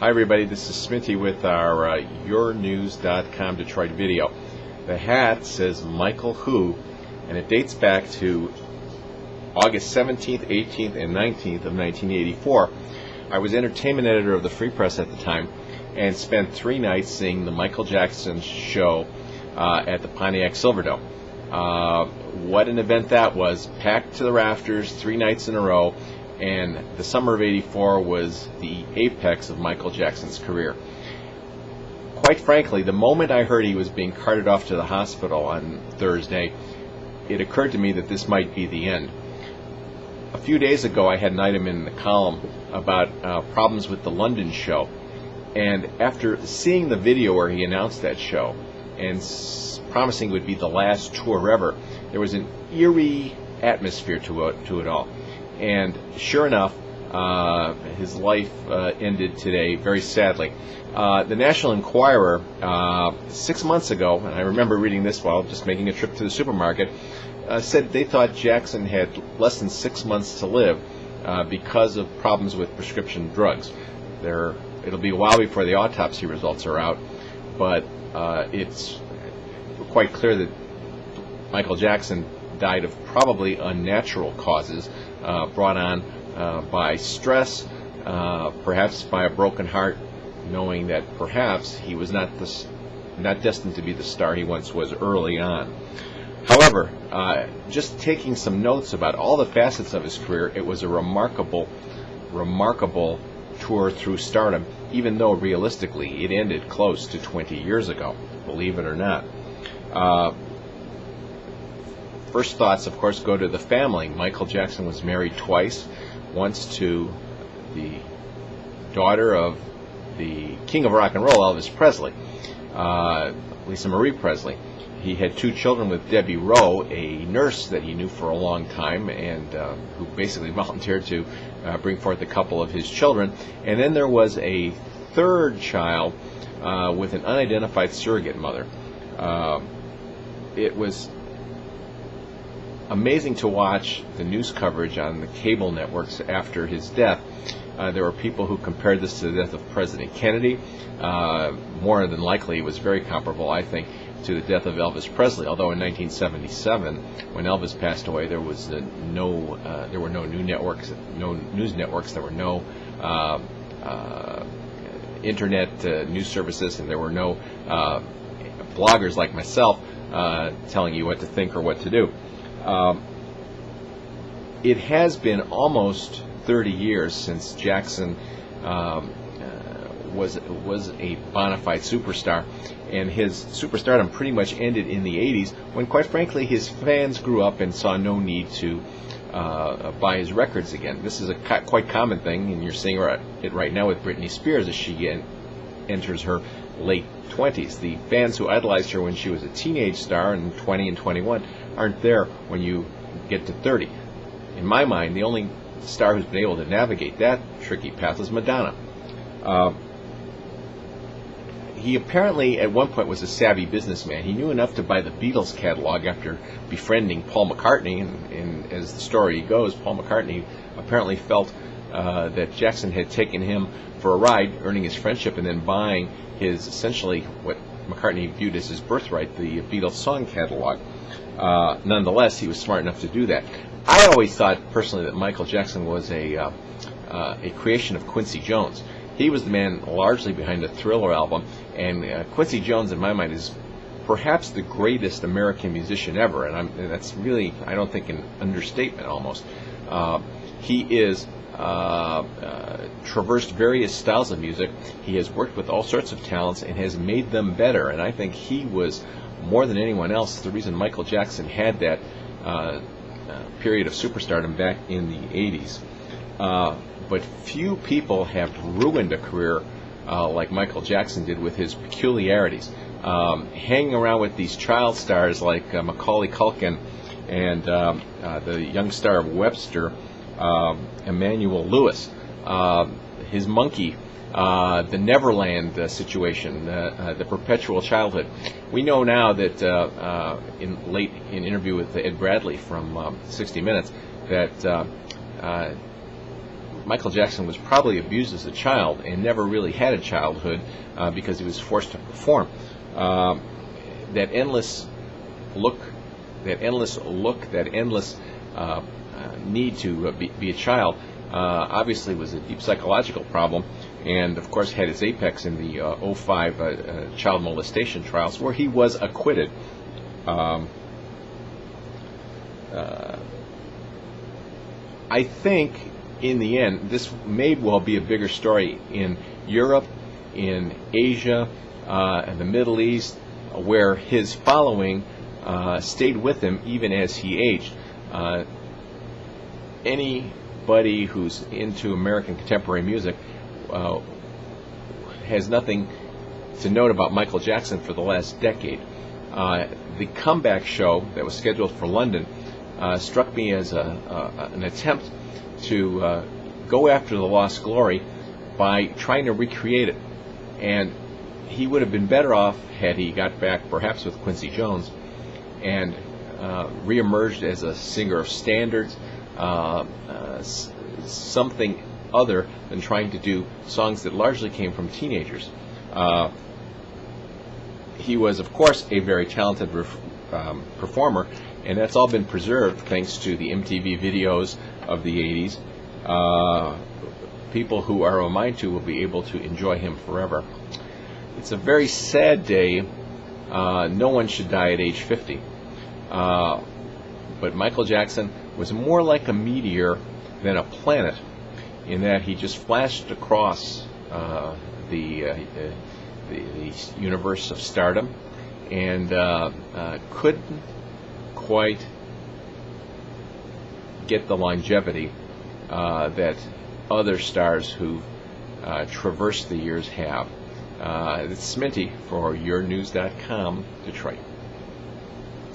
Hi everybody, this is Sminty with our YourNews.com Detroit video. The hat says Michael Who, and it dates back to August 17th, 18th, and 19th of 1984. I was entertainment editor of the Free Press at the time and spent 3 nights seeing the Michael Jackson show at the Pontiac Silverdome. What an event that was, packed to the rafters 3 nights in a row. And the summer of '84 was the apex of Michael Jackson's career. Quite frankly, the moment I heard he was being carted off to the hospital on Thursday, it occurred to me that this might be the end. A few days ago, I had an item in the column about problems with the London show. And after seeing the video where he announced that show and promising it would be the last tour ever, there was an eerie atmosphere to it all. And sure enough, his life ended today, very sadly. The National Enquirer, 6 months ago, and I remember reading this while just making a trip to the supermarket, said they thought Jackson had less than 6 months to live because of problems with prescription drugs. It'll be a while before the autopsy results are out, but it's quite clear that Michael Jackson died of probably unnatural causes, brought on by stress, perhaps by a broken heart, knowing that perhaps he was not destined to be the star he once was early on. However, just taking some notes about all the facets of his career, it was a remarkable tour through stardom, even though realistically it ended close to 20 years ago, believe it or not. First thoughts, of course, go to the family. Michael Jackson was married twice, once to the daughter of the king of rock and roll, Elvis Presley, Lisa Marie Presley. He had 2 children with Debbie Rowe, a nurse that he knew for a long time and who basically volunteered to bring forth a couple of his children. And then there was a 3rd child with an unidentified surrogate mother. It was amazing to watch the news coverage on the cable networks after his death. There were people who compared this to the death of President Kennedy. More than likely, it was very comparable, I think, to the death of Elvis Presley. Although in 1977, when Elvis passed away, there were no news networks, there were no internet news services, and there were no bloggers like myself telling you what to think or what to do. It has been almost 30 years since Jackson was a bona fide superstar, and his superstardom pretty much ended in the 80s when, quite frankly, his fans grew up and saw no need to buy his records again. This is a quite common thing, and you're seeing it right now with Britney Spears as she enters her late 20s. The fans who idolized her when she was a teenage star in 20 and 21 aren't there when you get to 30. In my mind, the only star who's been able to navigate that tricky path is Madonna. He apparently at one point was a savvy businessman. He knew enough to buy the Beatles catalog after befriending Paul McCartney, and as the story goes, Paul McCartney apparently felt that Jackson had taken him for a ride, earning his friendship, and then buying his, essentially what McCartney viewed as his birthright, the Beatles song catalog. Nonetheless, he was smart enough to do that. I always thought personally that Michael Jackson was a creation of Quincy Jones. He was the man largely behind the Thriller album, and Quincy Jones, in my mind, is perhaps the greatest American musician ever, and that's really, I don't think, an understatement almost. He is traversed various styles of music. He has worked with all sorts of talents and has made them better, and I think he was, more than anyone else, the reason Michael Jackson had that period of superstardom back in the 80s. But few people have ruined a career like Michael Jackson did with his peculiarities. Hanging around with these child stars like Macaulay Culkin and the young star of Webster, Emmanuel Lewis, his monkey, the Neverland situation, the perpetual childhood. We know now that in an interview with Ed Bradley from 60 Minutes that Michael Jackson was probably abused as a child and never really had a childhood because he was forced to perform. That endless look, that endless need to be a child obviously was a deep psychological problem, and of course had its apex in the '05 child molestation trials, where he was acquitted. I think in the end this may well be a bigger story in Europe, in Asia, and the Middle East, where his following stayed with him even as he aged. Anybody who's into American contemporary music has nothing to note about Michael Jackson for the last decade. The comeback show that was scheduled for London struck me as an attempt to go after the lost glory by trying to recreate it. And he would have been better off had he got back perhaps with Quincy Jones and reemerged as a singer of standards, something other than trying to do songs that largely came from teenagers. He was, of course, a very talented performer, and that's all been preserved thanks to the MTV videos of the 80s. People who are a mind to will be able to enjoy him forever. It's a very sad day. No one should die at age 50. But Michael Jackson was more like a meteor than a planet, in that he just flashed across the universe of stardom and couldn't quite get the longevity that other stars who traverse the years have. It's Sminty for YourNews.com, Detroit.